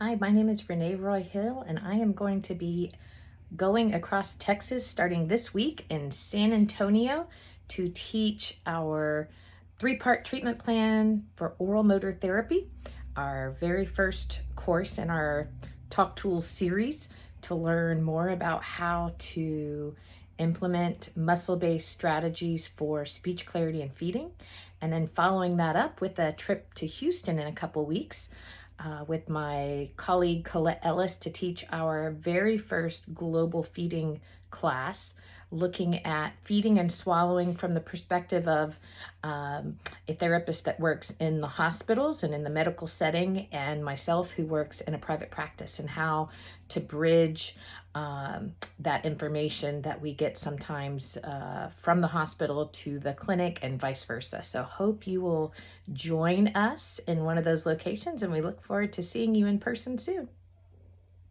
Hi, my name is Renee Roy Hill, and I am going to be going across Texas starting this week in San Antonio to teach our three-part treatment plan for oral motor therapy, our very first course in our TalkTools series to learn more about how to implement muscle-based strategies for speech clarity and feeding, and then following that up with a trip to Houston in a couple weeks with my colleague Colette Ellis to teach our very first global feeding class, looking at feeding and swallowing from the perspective of a therapist that works in the hospitals and in the medical setting, and myself who works in a private practice, and how to bridge that information that we get sometimes from the hospital to the clinic and vice versa. So hope you will join us in one of those locations, and we look forward to seeing you in person soon.